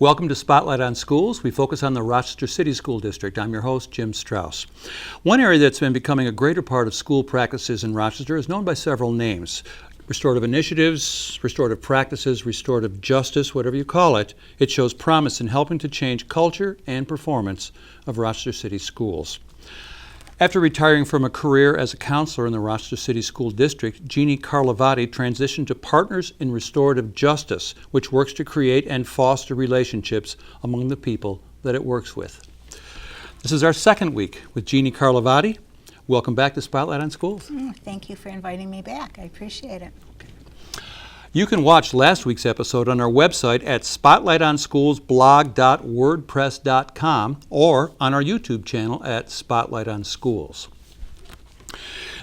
Welcome to Spotlight on Schools. We focus on the Rochester City School District. I'm your host, Jim Strauss. One area that's been becoming a greater part of school practices in Rochester is known by several names. Restorative Initiatives, Restorative Practices, Restorative Justice, whatever you call it, it shows promise in helping to change culture and performance of Rochester City schools. After retiring from a career as a counselor in the Rochester City School District, Jeanne Carlivati transitioned to Partners in Restorative Justice, which works to create and foster relationships among the people that it works with. This is our second week with Jeanne Carlivati. Welcome back to Spotlight on Schools. Thank you for inviting me back. I appreciate it. You can watch last week's episode on our website at spotlightonschoolsblog.wordpress.com or on our YouTube channel at Spotlight on Schools.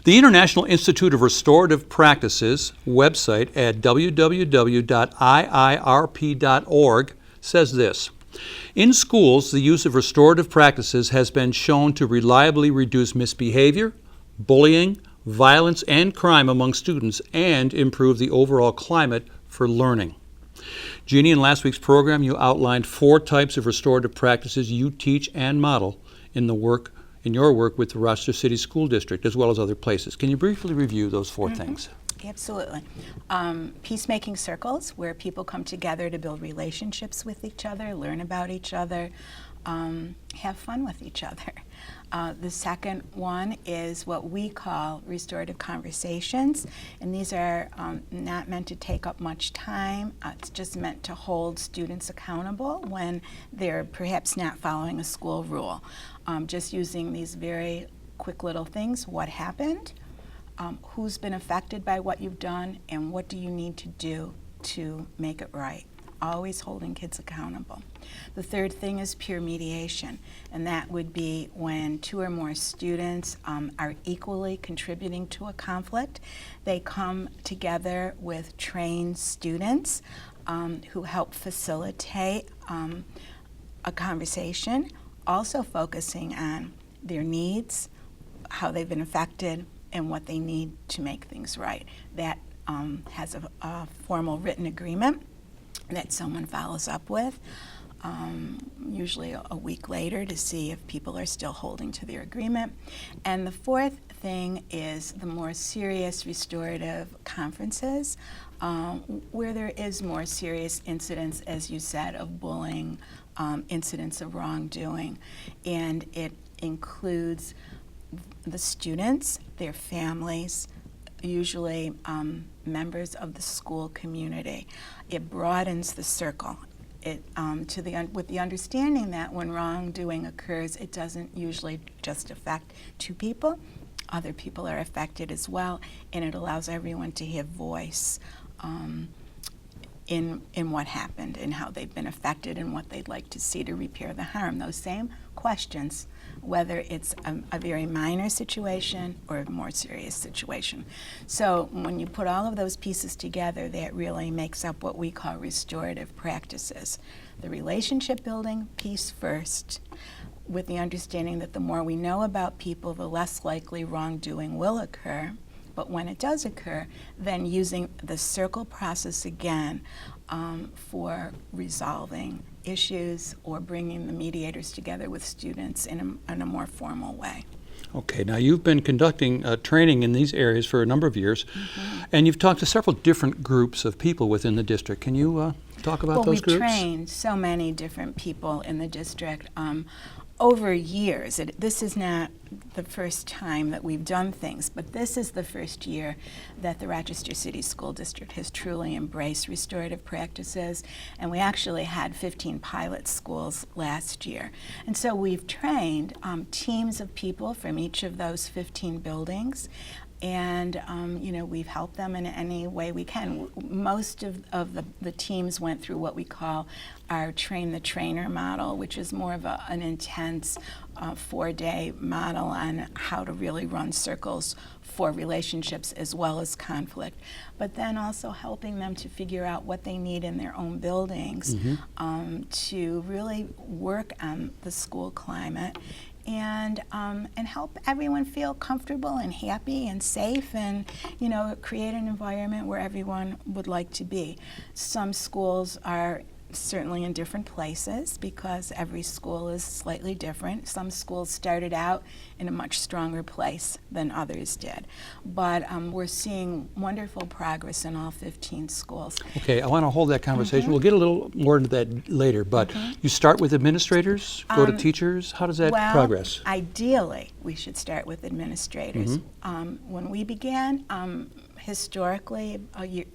The International Institute of Restorative Practices website at www.iirp.org says this: in schools, the use of restorative practices has been shown to reliably reduce misbehavior, bullying, violence, and crime among students and improve the overall climate for learning. Jeanne, in last week's program, you outlined 4 types of restorative practices you teach and model in your work with the Rochester City School District, as well as other places. Can you briefly review those 4 things? Absolutely. Peacemaking circles, where people come together to build relationships with each other, learn about each other, have fun with each other. The second one is what we call restorative conversations, and these are not meant to take up much time. It's just meant to hold students accountable when they're perhaps not following a school rule. Just using these very quick little things: what happened, who's been affected by what you've done, and what do you need to do to make it right. Always holding kids accountable. The third thing is peer mediation, and that would be when 2 or more students are equally contributing to a conflict. They come together with trained students who help facilitate a conversation, also focusing on their needs, how they've been affected, and what they need to make things right. That has a formal written agreement that someone follows up with, usually a week later, to see if people are still holding to their agreement. And the fourth thing is the more serious restorative conferences, where there is more serious incidents, as you said, of bullying, incidents of wrongdoing, and it includes the students, their families, usually members of the school community. It broadens the circle. With the understanding that when wrongdoing occurs, it doesn't usually just affect 2 people. Other people are affected as well, and it allows everyone to have voice in what happened and how they've been affected and what they'd like to see to repair the harm. Those same questions, whether it's a very minor situation or a more serious situation. So when you put all of those pieces together, that really makes up what we call restorative practices. The relationship building piece first, with the understanding that the more we know about people, the less likely wrongdoing will occur. But when it does occur, then using the circle process again for resolving issues or bringing the mediators together with students in a more formal way. Okay, now you've been conducting training in these areas for a number of years, and you've talked to several different groups of people within the district. Can you talk about those groups? Well, we've trained so many different people in the district over years. This is not the first time that we've done things, but this is the first year that the Rochester City School District has truly embraced restorative practices, and we actually had 15 pilot schools last year. And so we've trained teams of people from each of those 15 buildings, and we've helped them in any way we can. Most of the teams went through what we call our Train the Trainer model, which is more of an intense 4-day model on how to really run circles for relationships as well as conflict, but then also helping them to figure out what they need in their own buildings to really work on the school climate and help everyone feel comfortable and happy and safe, and create an environment where everyone would like to be. Some schools are certainly in different places because every school is slightly different. Some schools started out in a much stronger place than others did. But we're seeing wonderful progress in all 15 schools. Okay, I want to hold that conversation. We'll get a little more into that later, but you start with administrators, go to teachers. How does that progress? Ideally, we should start with administrators. When we began, historically,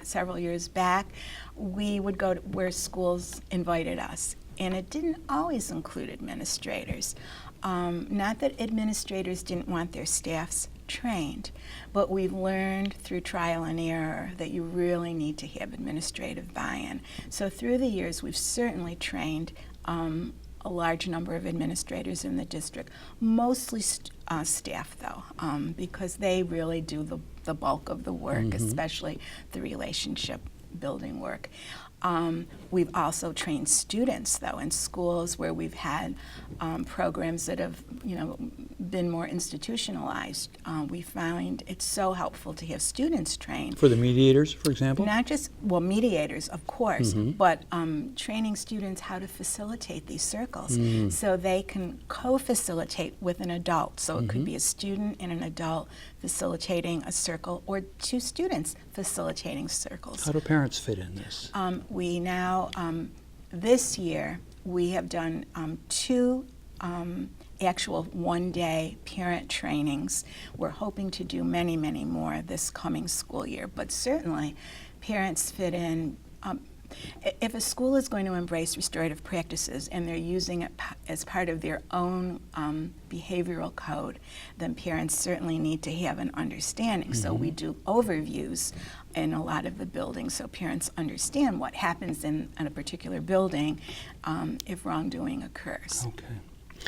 several years back, we would go to where schools invited us, and it didn't always include administrators. Not that administrators didn't want their staffs trained, but we've learned through trial and error that you really need to have administrative buy-in. So through the years, we've certainly trained a large number of administrators in the district, mostly staff though, because they really do the bulk of the work, especially the relationship building work. We've also trained students though in schools where we've had programs that have been more institutionalized. We find it's so helpful to have students trained. For the mediators, for example? Not just, well, mediators, of course, but training students how to facilitate these circles so they can co-facilitate with an adult. So it could be a student and an adult facilitating a circle, or two students facilitating circles. How do parents fit in this? We now, this year, we have done 2 actual one-day parent trainings. We're hoping to do many, many more this coming school year, but certainly parents fit in. If a school is going to embrace restorative practices and they're using it as part of their own behavioral code, then parents certainly need to have an understanding. So we do overviews in a lot of the buildings so parents understand what happens in a particular building if wrongdoing occurs. Okay.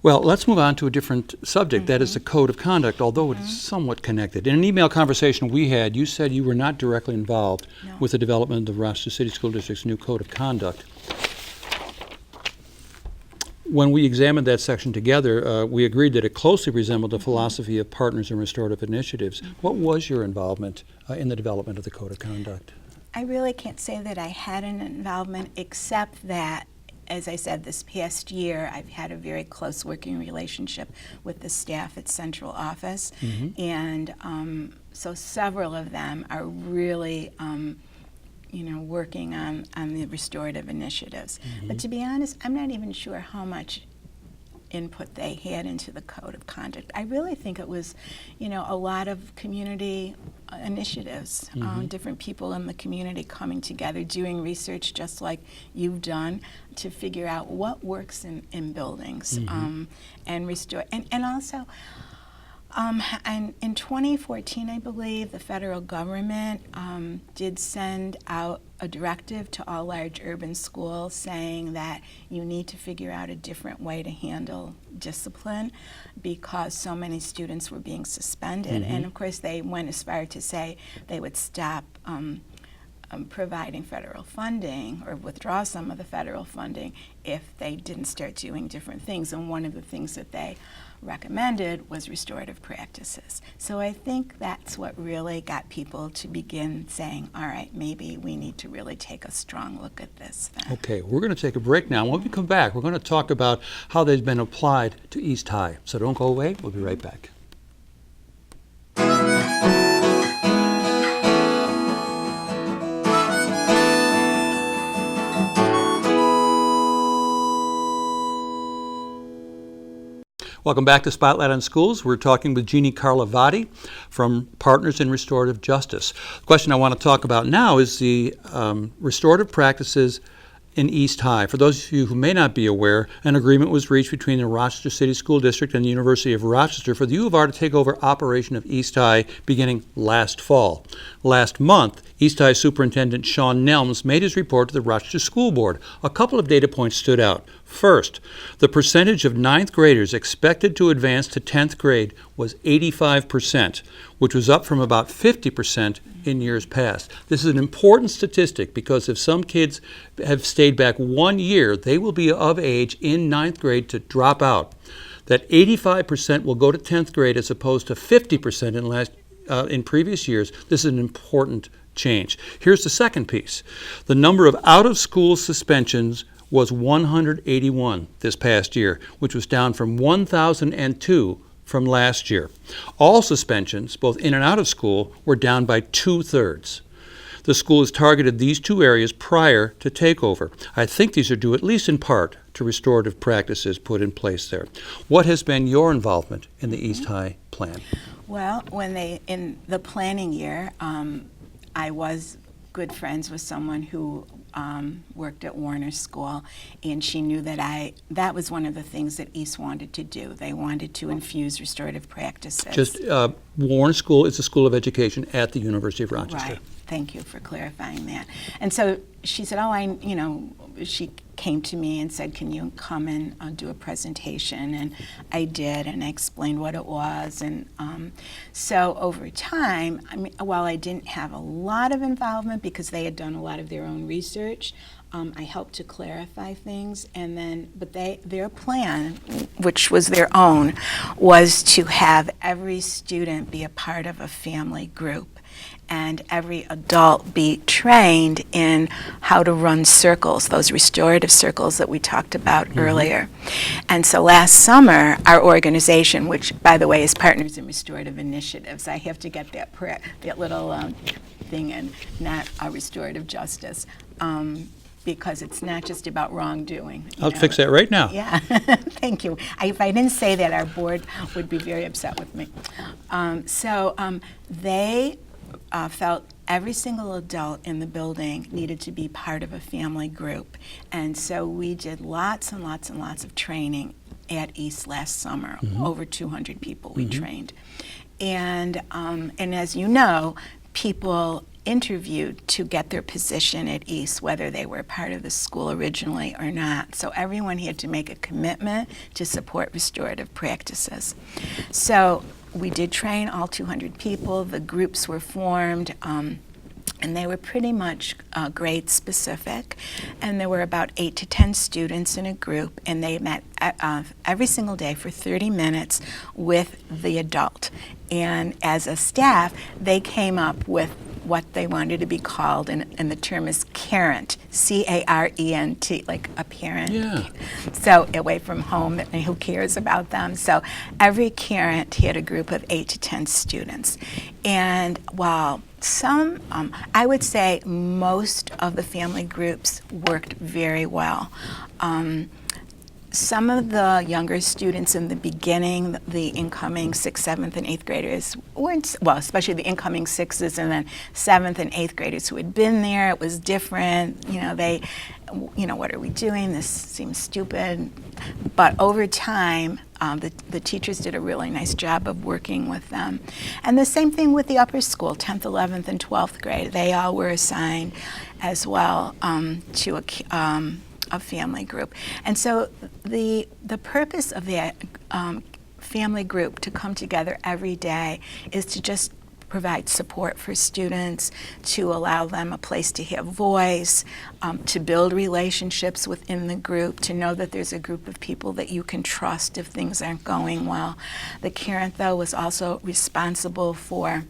Well, let's move on to a different subject. That is the code of conduct, although it's somewhat connected. In an email conversation we had, you said you were not directly involved with the development of the Rochester City School District's new code of conduct. When we examined that section together, we agreed that it closely resembled the philosophy of Partners and Restorative Initiatives. What was your involvement in the development of the code of conduct? I really can't say that I had an involvement, except that, as I said, this past year, I've had a very close working relationship with the staff at central office, and so several of them are really, working on the restorative initiatives. But to be honest, I'm not even sure how much input they had into the code of conduct. I really think it was, a lot of community initiatives, different people in the community coming together, doing research just like you've done to figure out what works in buildings and restore. And also, and in 2014, I believe, the federal government did send out a directive to all large urban schools saying that you need to figure out a different way to handle discipline because so many students were being suspended. And of course, they went as far to say they would stop providing federal funding or withdraw some of the federal funding if they didn't start doing different things. And one of the things that they recommended was restorative practices. So I think that's what really got people to begin saying, all right, maybe we need to really take a strong look at this then. Okay, we're going to take a break now. When we come back, we're going to talk about how they've been applied to East High. So don't go away. We'll be right back. Welcome back to Spotlight on Schools. We're talking with Jeanne Carlivati from Partners in Restorative Justice. The question I want to talk about now is the restorative practices in East High. For those of you who may not be aware, an agreement was reached between the Rochester City School District and the University of Rochester for the U of R to take over operation of East High beginning last fall. Last month, East High Superintendent Sean Nelms made his report to the Rochester School Board. A couple of data points stood out. First, the percentage of 9th graders expected to advance to 10th grade was 85%, which was up from about 50% in years past. This is an important statistic because if some kids have stayed back 1 year, they will be of age in 9th grade to drop out. That 85% will go to 10th grade as opposed to 50% in previous years. This is an important change. Here's the second piece. The number of out-of-school suspensions was 181 this past year, which was down from 1,002 from last year. All suspensions, both in and out of school, were down by 2/3. The school has targeted these two areas prior to takeover. I think these are due, at least in part, to restorative practices put in place there. What has been your involvement in the East High plan? Well, in the planning year, I was good friends with someone who worked at Warner School, and she knew that was one of the things that East wanted to do. They wanted to infuse restorative practices. Just Warner School is a school of education at the University of Rochester. Right. Thank you for clarifying that. And so she said, she came to me and said, can you come and do a presentation? And I did, and I explained what it was. And so over time, while I didn't have a lot of involvement because they had done a lot of their own research, I helped to clarify things, but their plan, which was their own, was to have every student be a part of a family group and every adult be trained in how to run circles, those restorative circles that we talked about earlier. And so last summer, our organization, which by the way is Partners in Restorative Initiatives, I have to get that little thing in, not Restorative Justice, because it's not just about wrongdoing. I'll fix that right now. Yeah, thank you. If I didn't say that, our board would be very upset with me. They felt every single adult in the building needed to be part of a family group. And so we did lots and lots and lots of training at East last summer. Over 200 people we trained. And as you know, people interviewed to get their position at East, whether they were part of the school originally or not. So everyone had to make a commitment to support restorative practices. So we did train all 200 people. The groups were formed, and they were pretty much grade specific. And there were about 8 to 10 students in a group, and they met every single day for 30 minutes with the adult. And as a staff, they came up with what they wanted to be called, and the term is carent, C-A-R-E-N-T, like a parent. Yeah. So away from home, and who cares about them? So every carent had a group of 8 to 10 students. And while some, I would say most of the family groups worked very well. Some of the younger students in the beginning, the incoming 6th, 7th, and 8th graders weren't, well, especially the incoming 6s and then 7th and 8th graders who had been there, it was different. What are we doing? This seems stupid. But over time, the teachers did a really nice job of working with them. And the same thing with the upper school, 10th, 11th, and 12th grade. They all were assigned as well to a family group. And so the purpose of that family group to come together every day is to just provide support for students, to allow them a place to have voice, to build relationships within the group, to know that there's a group of people that you can trust if things aren't going well. The parent, though, was also responsible for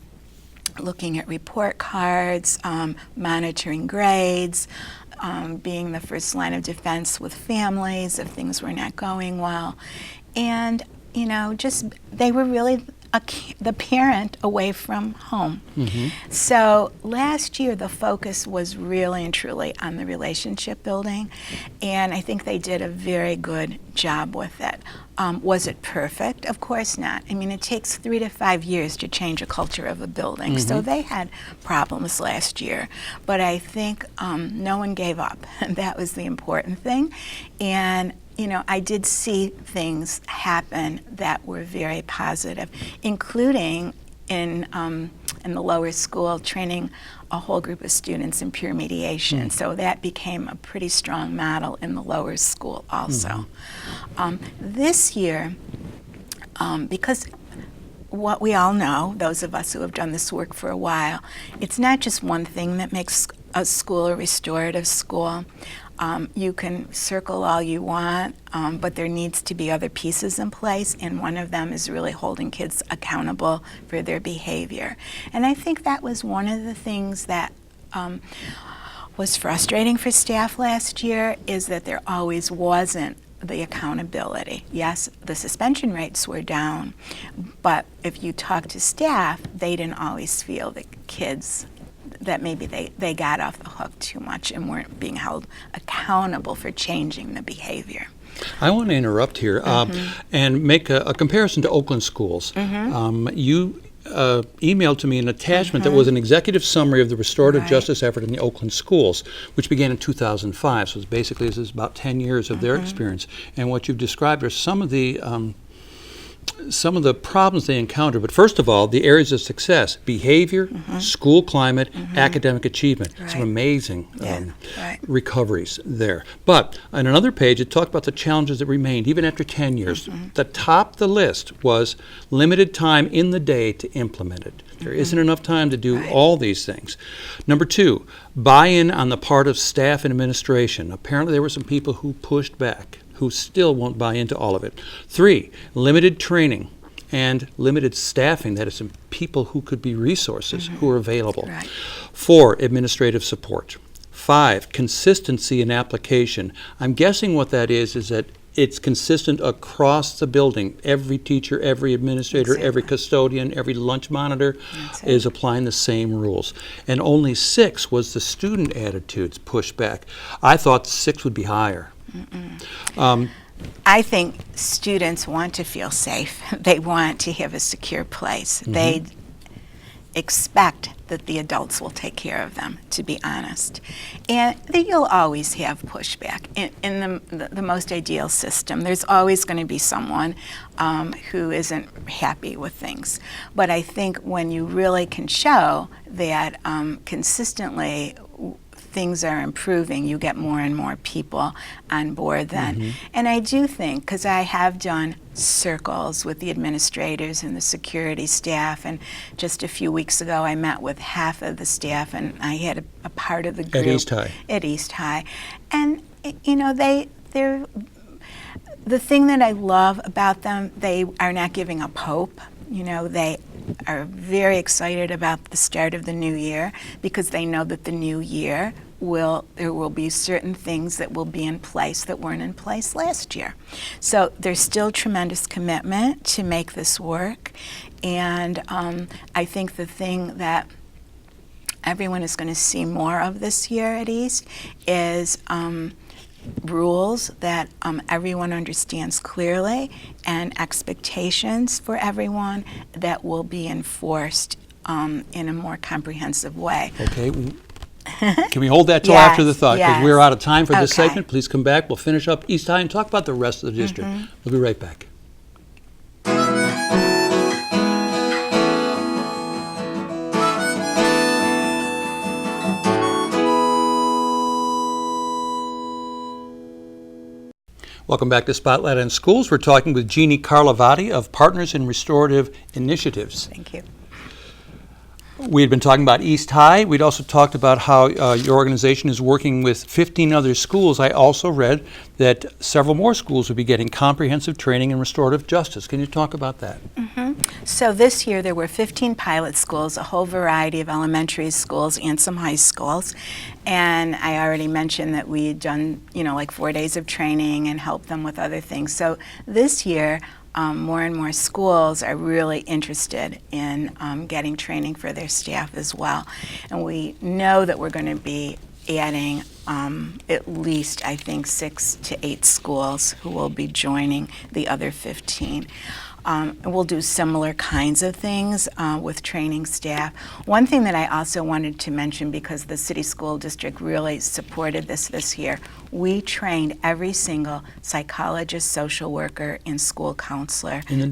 looking at report cards, monitoring grades, being the first line of defense with families if things were not going well. And, they were really the parent away from home. So last year the focus was really and truly on the relationship building, and I think they did a very good job with it. Was it perfect? Of course not. It takes 3 to 5 years to change a culture of a building. So they had problems last year, but I think no one gave up, and that was the important thing. And I did see things happen that were very positive, including in the lower school, training a whole group of students in peer mediation. So that became a pretty strong model in the lower school also. This year, because what we all know, those of us who have done this work for a while, it's not just one thing that makes a school a restorative school. You can circle all you want, but there needs to be other pieces in place, and one of them is really holding kids accountable for their behavior. And I think that was one of the things that was frustrating for staff last year, is that there always wasn't the accountability. Yes, the suspension rates were down, but if you talk to staff, they didn't always feel that kids, that maybe they got off the hook too much and weren't being held accountable for changing the behavior. I want to interrupt here and make a comparison to Oakland schools. You emailed to me an attachment that was an executive summary of the restorative justice effort in the Oakland schools, which began in 2005. So it's basically, this is about 10 years of their experience. And what you've described are some of the problems they encounter. But first of all, the areas of success: behavior, school climate, academic achievement. Some amazing recoveries there. But on another page, it talked about the challenges that remained even after 10 years. The top of the list was limited time in the day to implement it. There isn't enough time to do all these things. Number 2, buy-in on the part of staff and administration. Apparently there were some people who pushed back, who still won't buy into all of it. 3, limited training and limited staffing, that is, some people who could be resources who are available. 4, administrative support. 5, consistency in application. I'm guessing what that is that it's consistent across the building. Every teacher, every administrator, every custodian, every lunch monitor is applying the same rules. And only 6 was the student attitudes pushback. I thought 6 would be higher. I think students want to feel safe. They want to have a secure place. They expect that the adults will take care of them, to be honest. And that you'll always have pushback. In the most ideal system, there's always going to be someone who isn't happy with things. But I think when you really can show that consistently things are improving, you get more and more people on board then. And I do think, because I have done circles with the administrators and the security staff, and just a few weeks ago I met with half of the staff, and I had a part of the group at East High. And you know, they're the thing that I love about them, they are not giving up hope. You know, they are very excited about the start of the new year, because they know that the new year there will be certain things that will be in place that weren't in place last year. So there's still tremendous commitment to make this work. And I think the thing that everyone is going to see more of this year at East is rules that everyone understands clearly, and expectations for everyone that will be enforced in a more comprehensive way. Okay. Can we hold that till after the thought? Because we're out of time for this segment. Please come back. We'll finish up East High and talk about the rest of the district. We'll be right back. Welcome back to Spotlight on Schools. We're talking with Jeanne Carlivati of Partners in Restorative Initiatives. Thank you. We had been talking about East High. We'd also talked about how your organization is working with 15 other schools. I also read that several more schools will be getting comprehensive training in restorative justice. Can you talk about that? So this year there were 15 pilot schools, a whole variety of elementary schools and some high schools. And I already mentioned that we had done, like 4 days of training and helped them with other things. So this year, more and more schools are really interested in getting training for their staff as well. And we know that we're going to be adding at least, I think, 6 to 8 schools who will be joining the other 15. We'll do similar kinds of things with training staff. One thing that I also wanted to mention, because the City School District really supported this year, we trained every single psychologist, social worker, and school counselor in the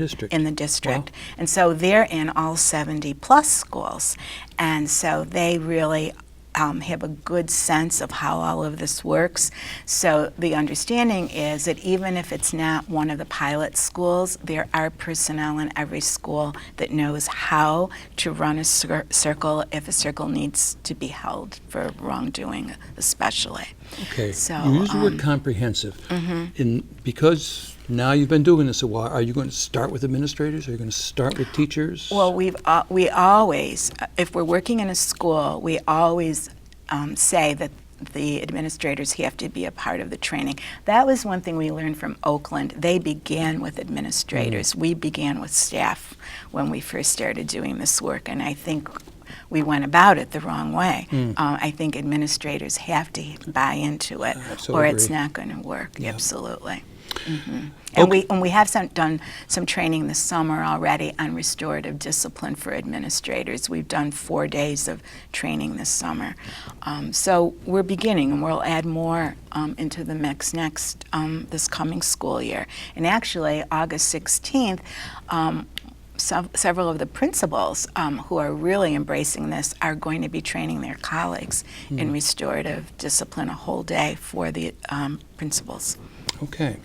district. Wow. And so they're in all 70 plus schools. And so they really have a good sense of how all of this works. So the understanding is that even if it's not one of the pilot schools, there are personnel in every school that knows how to run a circle if a circle needs to be held for wrongdoing especially. Okay. So, you use the word comprehensive. Because now you've been doing this a while, are you going to start with administrators? Are you going to start with teachers? Well, we always, if we're working in a school, we always say that the administrators have to be a part of the training. That was one thing we learned from Oakland. They began with administrators. We began with staff when we first started doing this work, and I think we went about it the wrong way. I think administrators have to buy into it, or it's agree. not going to work. Yep. Absolutely. Okay. And we have done some training this summer already on restorative discipline for administrators. We've done 4 days of training this summer. So we're beginning, and we'll add more into the mix next this coming school year. And actually, August 16th, several of the principals who are really embracing this are going to be training their colleagues in restorative discipline a whole day for the principals. Okay.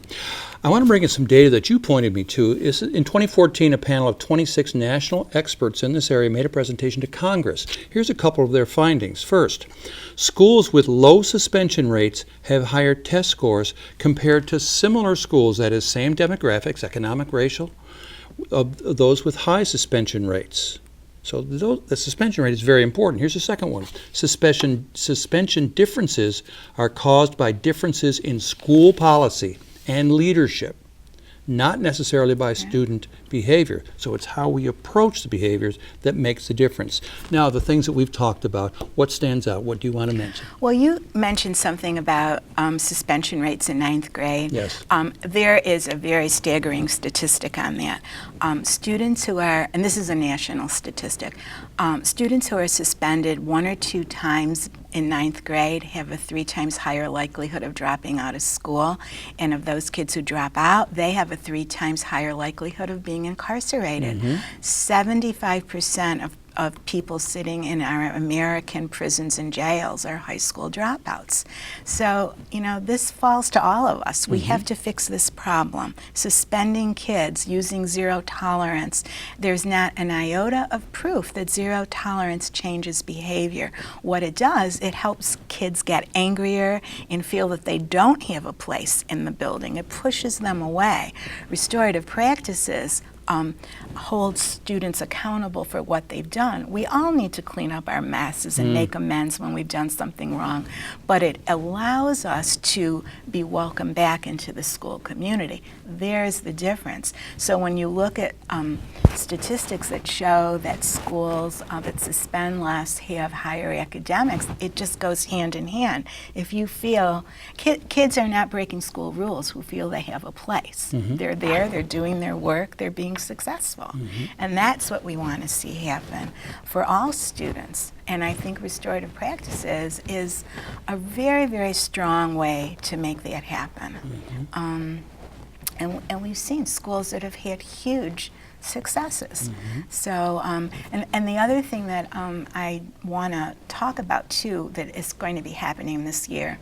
I want to bring in some data that you pointed me to. In 2014, a panel of 26 national experts in this area made a presentation to Congress. Here's a couple of their findings. First, schools with low suspension rates have higher test scores compared to similar schools, that is, same demographics, economic, racial, of those with high suspension rates. So the suspension rate is very important. Here's the second one. Suspension differences are caused by differences in school policy and leadership, not necessarily by student behavior. So it's how we approach the behaviors that makes the difference. Now, the things that we've talked about, what stands out? What do you want to mention? Well, you mentioned something about suspension rates in 9th grade. Yes. There is a very staggering statistic on that. Students who are, and this is a national statistic, students who are suspended 1 or 2 times in 9th grade have a 3 times higher likelihood of dropping out of school. And of those kids who drop out, they have a 3 times higher likelihood of being incarcerated. 75% of people sitting in our American prisons and jails are high school dropouts. So, this falls to all of us. We have to fix this problem. Suspending kids, using zero tolerance. There's not an iota of proof that zero tolerance changes behavior. What it does, it helps kids get angrier and feel that they don't have a place in the building. It pushes them away. Restorative practices hold students accountable for what they've done. We all need to clean up our messes and make amends when we've done something wrong, but it allows us to be welcomed back into the school community. There's the difference. So when you look at statistics that show that schools that suspend less have higher academics, it just goes hand in hand. If you feel, kids are not breaking school rules who feel they have a place. They're there, they're doing their work, they're being successful. And that's what we want to see happen for all students. And I think restorative practices is a very, very strong way to make that happen. And we've seen schools that have had huge successes. So, and the other thing that I want to talk about too that is going to be happening this year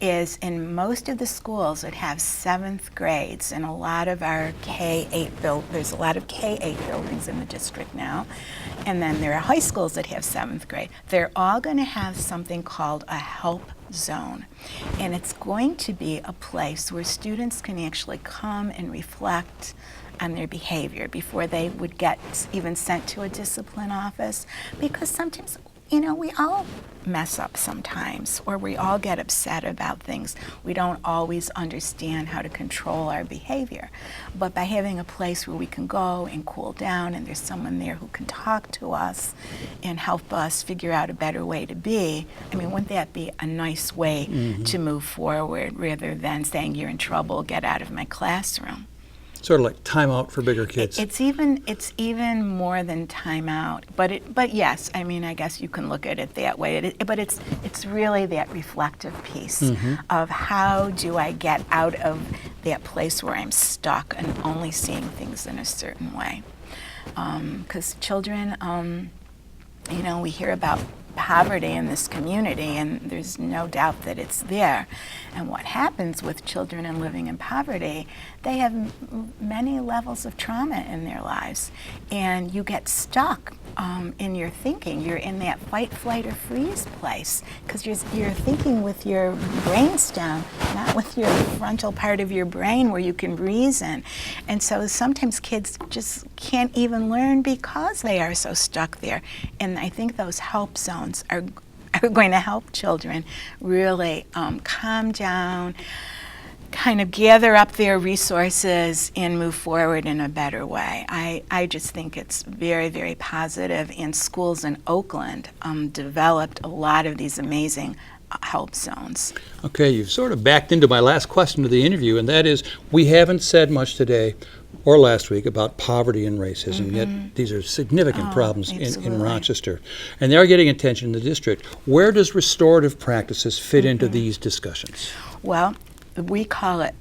is in most of the schools that have 7th grades, and a lot of our K-8 there's a lot of K-8 buildings in the district now, and then there are high schools that have 7th grade. They're all going to have something called a help zone, and it's going to be a place where students can actually come and reflect on their behavior before they would get even sent to a discipline office, because sometimes we all mess up sometimes, or we all get upset about things. We don't always understand how to control our behavior. But by having a place where we can go and cool down, and there's someone there who can talk to us and help us figure out a better way to be, wouldn't that be a nice way to move forward rather than saying, you're in trouble, get out of my classroom? Sort of like time out for bigger kids. It's even more than time out, but yes, I guess you can look at it that way. But it's really that reflective piece of how do I get out of that place where I'm stuck and only seeing things in a certain way. Because children, we hear about poverty in this community, and there's no doubt that it's there. And what happens with children and living in poverty, they have many levels of trauma in their lives, and you get stuck in your thinking. You're in that fight, flight, or freeze place because you're thinking with your brainstem, not with your frontal part of your brain where you can reason. And so sometimes kids just can't even learn because they are so stuck there. And I think those help zones are going to help children really calm down, kind of gather up their resources and move forward in a better way. I just think it's very, very positive, and schools in Oakland developed a lot of these amazing help zones. Okay, you've sort of backed into my last question of the interview, and that is, we haven't said much today or last week about poverty and racism, yet these are significant problems in Rochester. And they're getting attention in the district. Where does restorative practices fit into these discussions? Well, we call it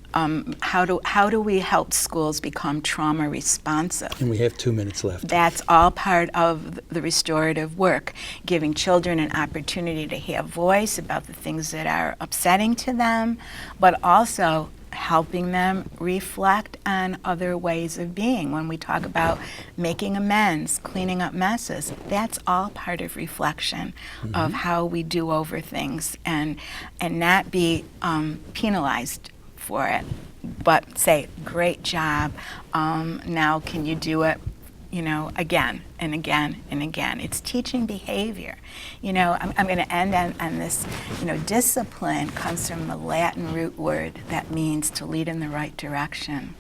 how do we help schools become trauma responsive? And we have 2 minutes left. That's all part of the restorative work, giving children an opportunity to have voice about the things that are upsetting to them, but also helping them reflect on other ways of being. When we talk about making amends, cleaning up messes, that's all part of reflection of how we do over things, and not be penalized for it, but say, great job, now can you do it, again and again and again. It's teaching behavior. I'm going to end on this. Discipline comes from the Latin root word that means to lead in the right direction.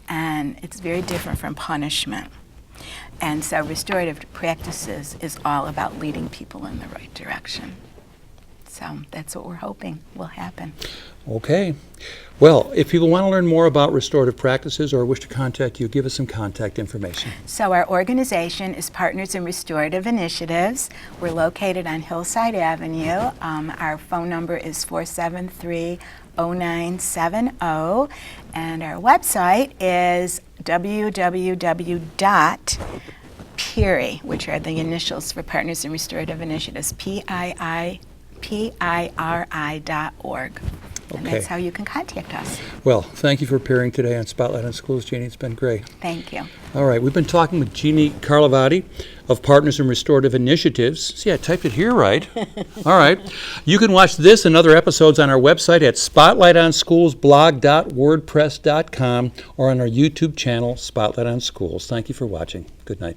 And it's very different from punishment. And so restorative practices is all about leading people in the right direction. So that's what we're hoping will happen. Okay. Well, if people want to learn more about restorative practices or wish to contact you, give us some contact information. So our organization is Partners in Restorative Initiatives. We're located on Hillside Avenue. Our phone number is 473-0970, and our website is www.PIRI, which are the initials for Partners in Restorative Initiatives, PIRI.org. And that's how you can contact us. Well, thank you for appearing today on Spotlight on Schools, Jeanne. It's been great. Thank you. All right, we've been talking with Jeanne Carlivati of Partners in Restorative Initiatives. See, I typed it here right. All right. You can watch this and other episodes on our website at spotlightonschoolsblog.wordpress.com or on our YouTube channel, Spotlight on Schools. Thank you for watching. Good night.